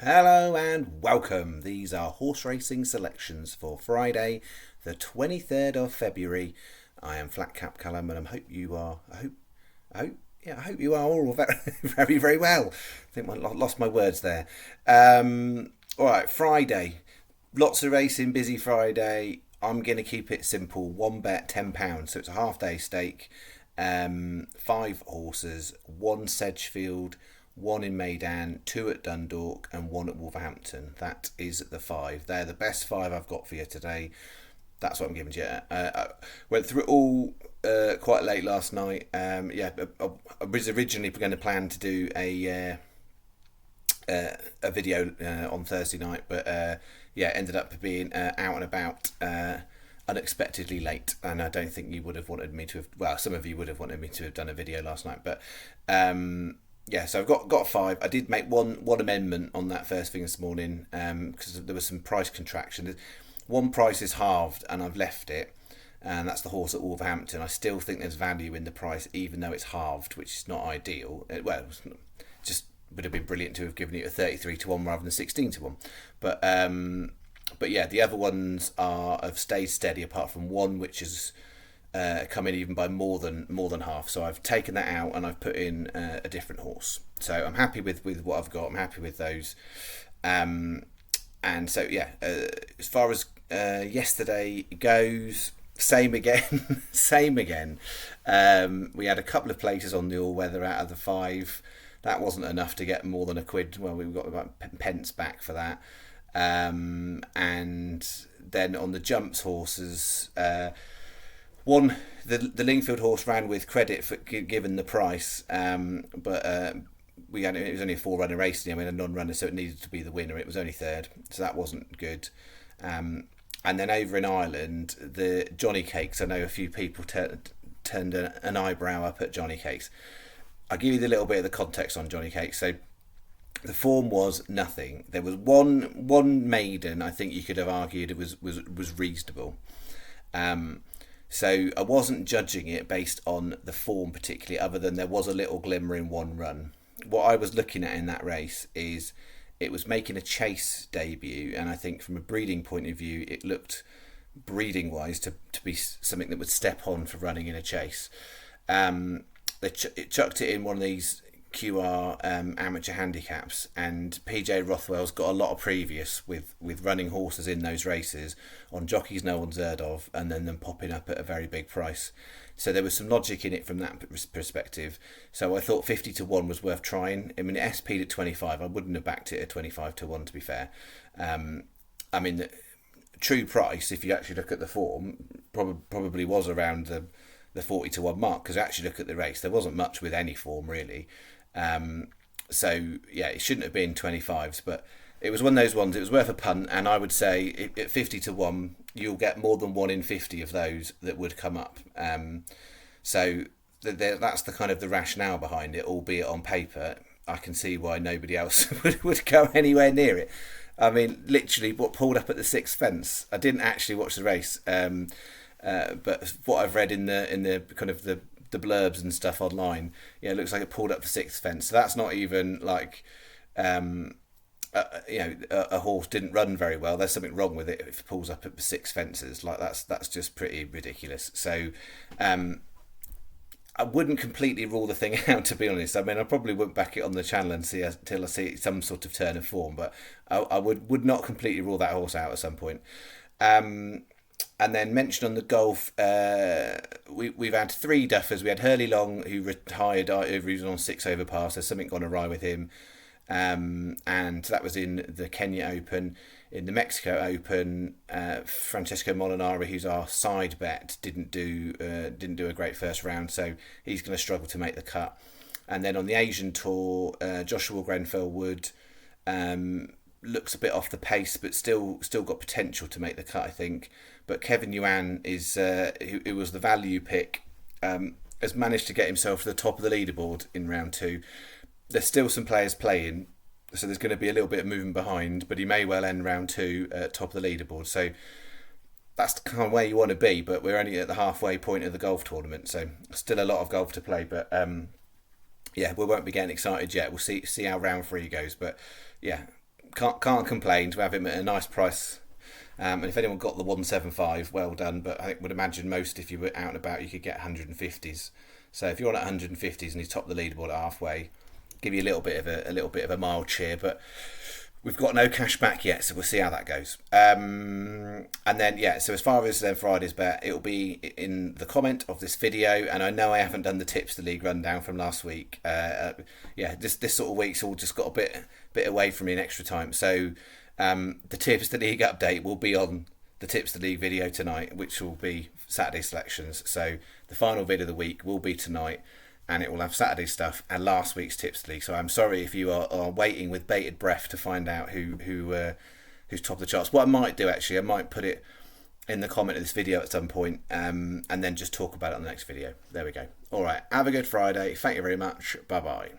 Hello and welcome. These are horse racing selections for Friday, the 23rd of February. I am Flat Cap Callum, and I hope you are. I hope you are all very, very, very well. I think I lost my words there. All right, Friday. Lots of racing, busy Friday. I'm going to keep it simple. One bet, £10. So it's a half day stake. Five horses, one Sedgefield, one in Meydan, two at Dundalk, and one at Wolverhampton. That is the five. They're the best five I've got for you today. That's what I'm giving you. I went through it all quite late last night. I was originally going to plan to do a video on Thursday night, but ended up being out and about unexpectedly late, and I don't think you would have wanted me to have. Well, some of you would have wanted me to have done a video last night, but so I've got five. I did make one amendment on that first thing this morning because there was some price contraction. One price is halved, and I've left it, and that's the horse at Wolverhampton. I still think there's value in the price, even though it's halved, which is not ideal. Just would have been brilliant to have given it a 33 to 1 rather than 16 to 1. But yeah, the other ones have stayed steady, apart from one which has come in even by more than half. So I've taken that out and I've put in a different horse. So I'm happy with what I've got. I'm happy with those. And so yeah, as far as yesterday goes, same again, same again. We had a couple of places on the all weather out of the five. That wasn't enough to get more than a quid. Well, we got about pence back for that. And then on the jumps horses, the Lingfield horse ran with credit for given the price, but it was only a 4-runner race. I mean, a non-runner, so it needed to be the winner. It was only third, so that wasn't good. And then over in Ireland, the Johnny Cakes. I know a few people turned an eyebrow up at Johnny Cakes. I'll give you the little bit of the context on Johnny Cakes. So the form was nothing. There was one maiden. I think you could have argued it was reasonable. So I wasn't judging it based on the form particularly, other than there was a little glimmer in one run. What I was looking at in that race is it was making a chase debut, and I think from a breeding point of view, it looked breeding wise to be something that would step on for running in a chase. It chucked it in one of these QR amateur handicaps, and PJ Rothwell's got a lot of previous with running horses in those races on jockeys no one's heard of, and then them popping up at a very big price. So there was some logic in it from that perspective. So I thought 50 to 1 was worth trying. I mean, it SP'd at 25. I wouldn't have backed it at 25 to 1, to be fair. I mean, the true price, if you actually look at the form, probably was around the 40 to 1 mark, because actually look at the race, there wasn't much with any form really. So yeah, it shouldn't have been 25s, but it was one of those ones. It was worth a punt, and I would say at 50 to 1, you'll get more than 1 in 50 of those that would come up. So that's the kind of the rationale behind it, albeit on paper I can see why nobody else would go anywhere near it. I mean, literally what pulled up at the sixth fence. I didn't actually watch the race, but what I've read in the kind of the blurbs and stuff online, it looks like it pulled up the sixth fence. So that's not even like, a horse didn't run very well. There's something wrong with it if it pulls up at the six fences. Like that's just pretty ridiculous. So, I wouldn't completely rule the thing out, to be honest. I mean, I probably wouldn't back it on the channel until I see some sort of turn of form, but I would not completely rule that horse out at some point. And then mentioned on the golf, we've had 3 duffers. We had Hurley Long, who retired over. He was on 6 overpass. There's something gone awry with him, and that was in the Kenya Open. In the Mexico Open, Francesco Molinari, who's our side bet, didn't do a great first round, so he's going to struggle to make the cut. And then on the Asian Tour, Joshua Grenfell Wood looks a bit off the pace, but still got potential to make the cut, I think. But Kevin Yuan is who was the value pick, has managed to get himself to the top of the leaderboard in round 2. There's still some players playing, so there's going to be a little bit of moving behind, but he may well end round 2 at top of the leaderboard. So that's the kind of where you want to be, but we're only at the halfway point of the golf tournament, so still a lot of golf to play. But we won't be getting excited yet. We'll see how round 3 goes. But yeah, can't complain to have him at a nice price. And if anyone got the 175, well done. But I would imagine most, if you were out and about, you could get 150s. So if you're on at 150s and he's top the leaderboard at halfway, give you a little bit of a mild cheer. But we've got no cash back yet, so we'll see how that goes. And then, yeah, so as far as Friday's bet, it'll be in the comment of this video. And I know I haven't done the tips the league rundown from last week. This sort of week's all just got a bit away from me in extra time. So the tips the league update will be on the tips the league video tonight, which will be Saturday selections. So the final video of the week will be tonight, and it will have Saturday stuff and last week's tips league. So I'm sorry if you are waiting with bated breath to find out who's top of the charts. What I might do, actually, I might put it in the comment of this video at some point, and then just talk about it on the next video. There we go. All right, have a good Friday. Thank you very much. Bye bye.